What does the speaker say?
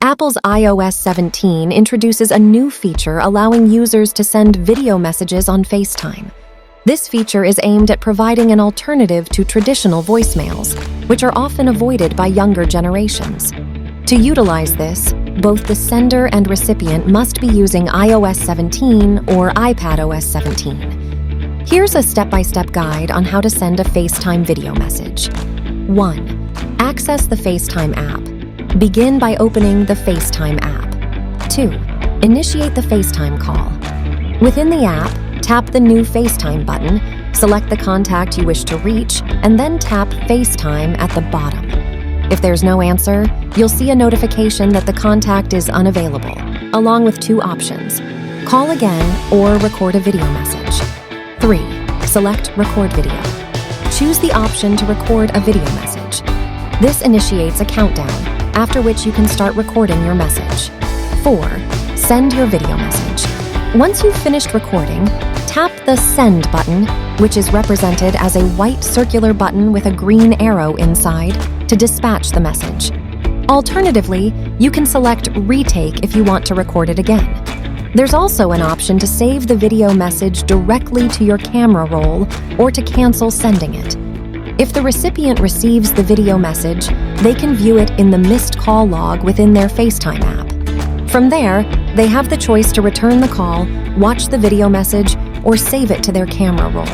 Apple's iOS 17 introduces a new feature allowing users to send video messages on Facetime. This feature is aimed at providing an alternative to traditional voicemails, which are often avoided by younger generations. To utilize this, both the sender and recipient must be using iOS 17 or iPadOS 17. Here's a step-by-step guide on how to send a Facetime video message. 1. Access the Facetime app. Begin by opening the Facetime app. 2. Initiate the Facetime call. Within the app, tap the new Facetime button, select the contact you wish to reach, and then tap Facetime at the bottom. If there's no answer, you'll see a notification that the contact is unavailable, along with 2 options: call again or record a video message. 3. Select Record Video. Choose the option to record a video message. This initiates a countdown, after which you can start recording your message. 4. Send your video message. Once you've finished recording, tap the Send button, which is represented as a white circular button with a green arrow inside, to dispatch the message. Alternatively, you can select Retake if you want to record it again. There's also an option to save the video message directly to your camera roll or to cancel sending it. If the recipient receives the video message, they can view it in the missed call log within their Facetime app. From there, they have the choice to return the call, watch the video message, or save it to their camera roll.